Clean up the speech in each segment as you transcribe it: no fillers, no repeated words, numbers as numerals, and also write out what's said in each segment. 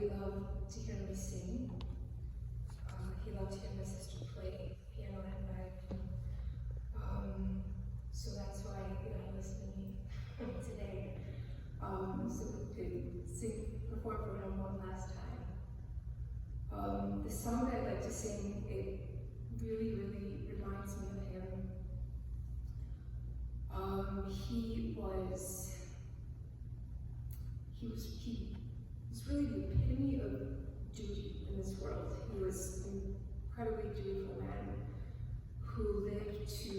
he loved to hear me sing. He loved to hear my sister play piano and bagpipe. So that's why he listened to me today. So we could perform for him one last time. The song that I'd like to sing, it really, really reminds me of him. He was really the epitome of duty in this world. He was an incredibly dutiful man who lived to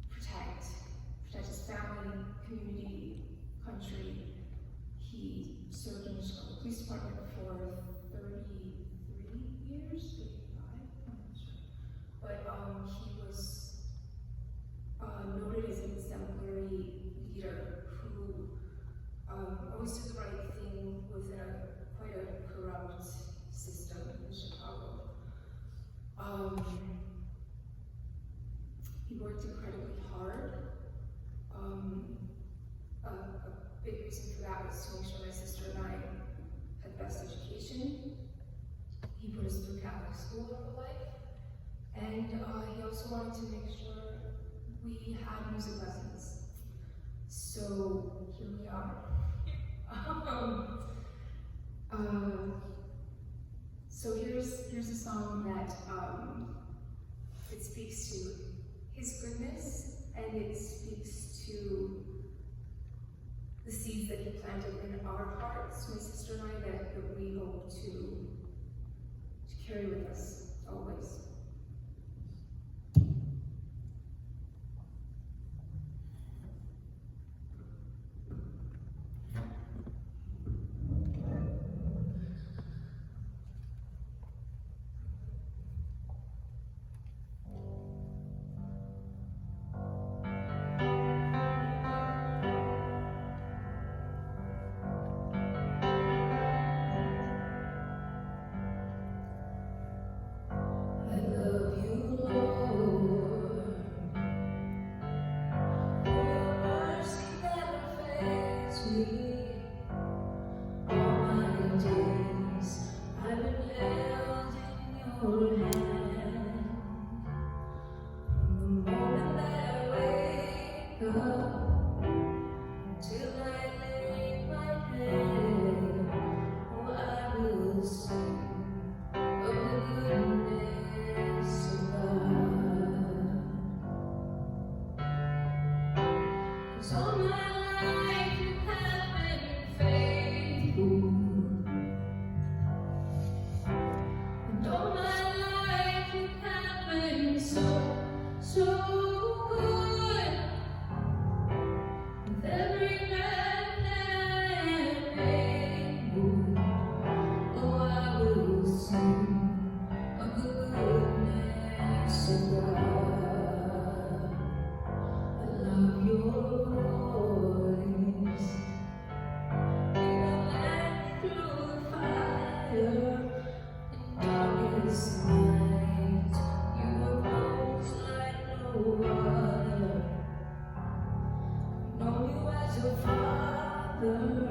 protect his family, community, country. He served in the Chicago Police Department for 33 years, 35, I'm not sure. But he was noted as an exemplary leader who always did the right thing within quite a corrupt system in Chicago. He worked incredibly hard. A big reason for that was to make sure my sister and I had the best education. He put us through Catholic school our whole life. And he also wanted to make sure we had music lessons. So here we are. So here's a song that it speaks to his goodness, and it speaks to the seeds that he planted in our hearts, my sister and I, that we hope to carry with us always. Know you as a father.